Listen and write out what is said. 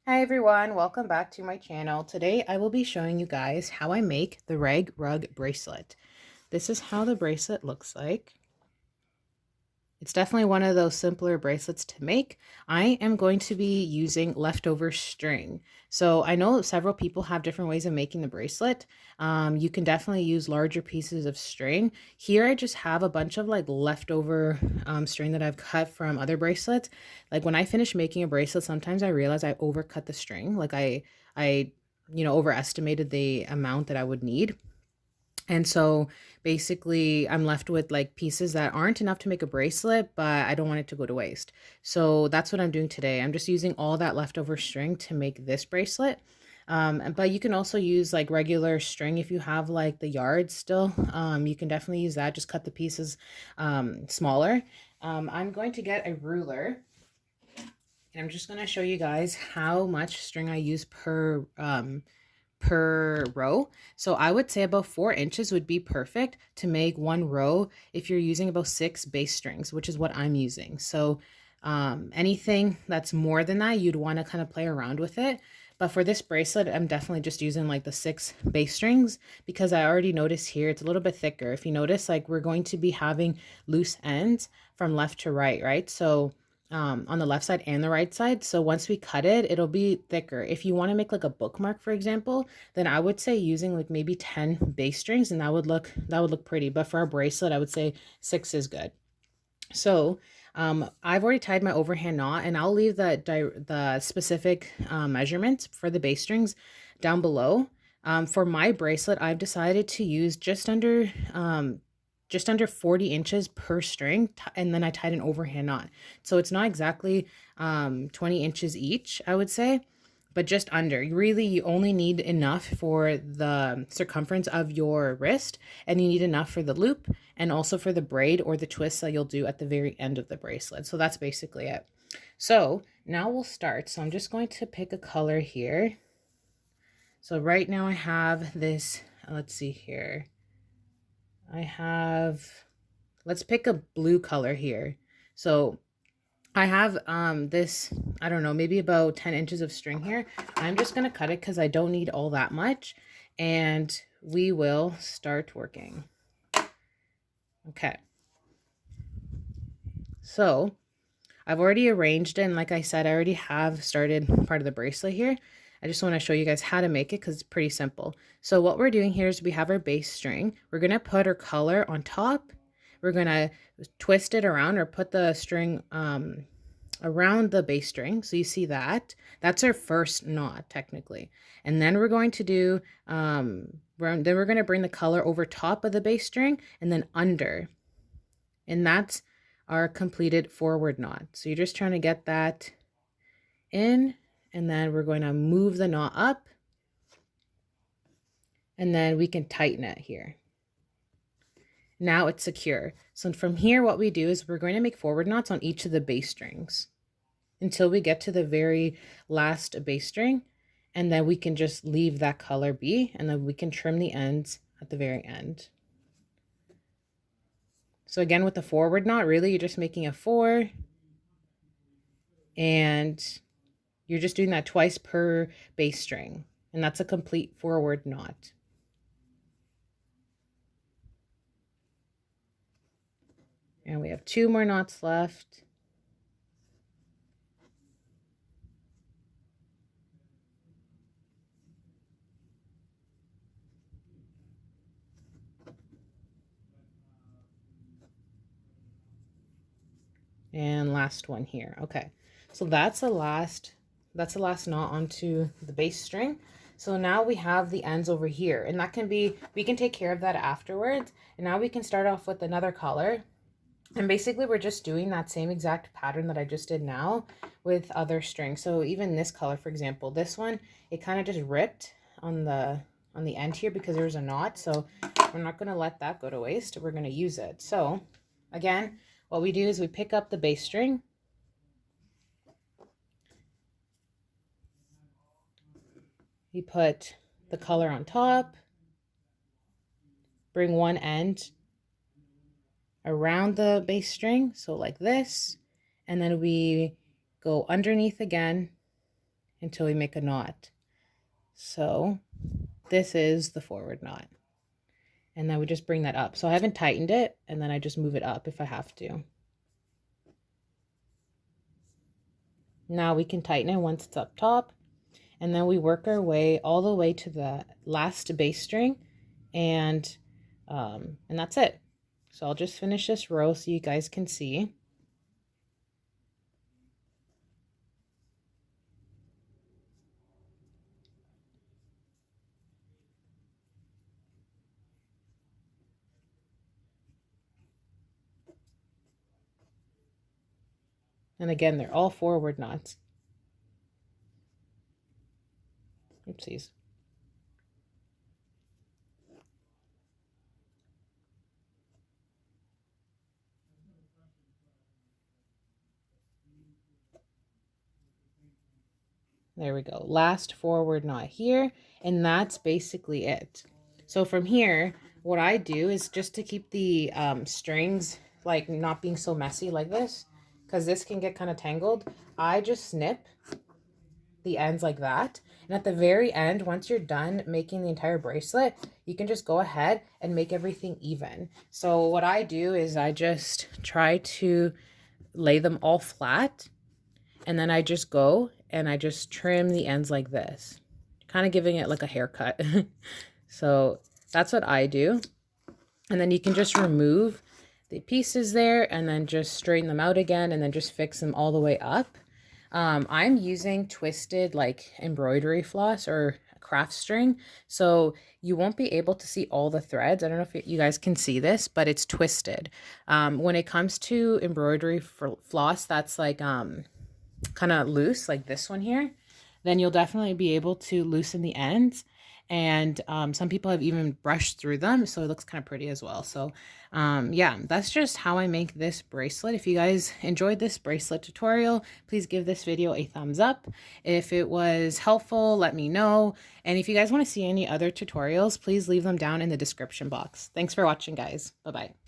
Hi everyone, welcome back to my channel. Today I will be showing you guys how I make the Rag Rug Bracelet. This is how the bracelet looks like. It's definitely one of those simpler bracelets to make. I am going to be using leftover string. So I know several people have different ways of making the bracelet. You can definitely use larger pieces of string. Here I just have a bunch of like leftover string that I've cut from other bracelets. Like when I finish making a bracelet, sometimes I realize I overcut the string. Like I overestimated the amount that I would need. And so basically, I'm left with like pieces that aren't enough to make a bracelet, but I don't want it to go to waste. So that's what I'm doing today. I'm just using all that leftover string to make this bracelet. But you can also use like regular string if you have like the yard still. You can definitely use that. Just cut the pieces smaller. I'm going to get a ruler. And I'm just going to show you guys how much string I use per row. So I would say about 4 inches would be perfect to make one row if you're using about 6 bass strings, which is what I'm using. So anything that's more than that, you'd want to kind of play around with it. But for this bracelet, I'm definitely just using like the 6 bass strings because I already noticed here it's a little bit thicker. If you notice, like we're going to be having loose ends from left to right, right? So on the left side and the right side. So once we cut it, it'll be thicker. If you want to make like a bookmark, for example, then I would say using like maybe 10 bass strings and that would look pretty. But for a bracelet, I would say 6 is good. So I've already tied my overhand knot and I'll leave the specific measurements for the bass strings down below. For my bracelet, I've decided to use just under 40 inches per string, and then I tied an overhand knot. So it's not exactly 20 inches each, I would say, but just under. Really, you only need enough for the circumference of your wrist, and you need enough for the loop and also for the braid or the twist that you'll do at the very end of the bracelet. So that's basically it. So now we'll start. So I'm just going to pick a color here. So right now I have this, let's see here. Let's pick a blue color here. So I have this, I don't know, maybe about 10 inches of string here. I'm just going to cut it because I don't need all that much. And we will start working. Okay. So I've already arranged it. And like I said, I already have started part of the bracelet here. I just want to show you guys how to make it because it's pretty simple. So what we're doing here is we have our bass string. We're going to put our color on top. We're going to twist it around or put the string around the bass string. So you see that. That's our first knot technically. And then we're going to do, then we're going to bring the color over top of the bass string and then under. And that's our completed forward knot. So you're just trying to get that in, and then we're going to move the knot up, and then we can tighten it here. Now it's secure. So from here, what we do is we're going to make forward knots on each of the bass strings until we get to the very last bass string, and then we can just leave that color be, and then we can trim the ends at the very end. So again, with the forward knot, really you're just making a 4, and you're just doing that twice per bass string, and that's a complete forward knot. And we have 2 more knots left. And last one here. Okay, so that's the last knot onto the bass string. So now we have the ends over here, and that can be, we can take care of that afterwards. And now we can start off with another color. And basically we're just doing that same exact pattern that I just did now with other strings. So even this color, for example, this one, it kind of just ripped on the end here because there's a knot. So we're not going to let that go to waste. We're going to use it. So again, what we do is we pick up the bass string. We put the color on top, bring one end around the bass string, so like this, and then we go underneath again, until we make a knot. So this is the forward knot. And then we just bring that up. So I haven't tightened it, and then I just move it up if I have to. Now we can tighten it once it's up top, and then we work our way all the way to the last bass string, and that's it. So I'll just finish this row so you guys can see. And again, they're all forward knots. Oopsies. There we go. Last forward knot here, and that's basically it. So from here, what I do is just to keep the strings like not being so messy like this, because this can get kind of tangled, I just snip the ends like that. And at the very end, once you're done making the entire bracelet, you can just go ahead and make everything even. So what I do is I just try to lay them all flat, and then I just go and I just trim the ends like this, kind of giving it like a haircut. So that's what I do. And then you can just remove the pieces there and then just straighten them out again and then just fix them all the way up. I'm using twisted like embroidery floss or craft string, so you won't be able to see all the threads. I don't know if you guys can see this, but it's twisted. When it comes to embroidery floss that's like kind of loose, like this one here, then you'll definitely be able to loosen the ends. And some people have even brushed through them, so it looks kind of pretty as well. So yeah, that's just how I make this bracelet. If you guys enjoyed this bracelet tutorial, please give this video a thumbs up. If it was helpful, let me know. And if you guys want to see any other tutorials, please leave them down in the description box. Thanks for watching, guys. Bye-bye.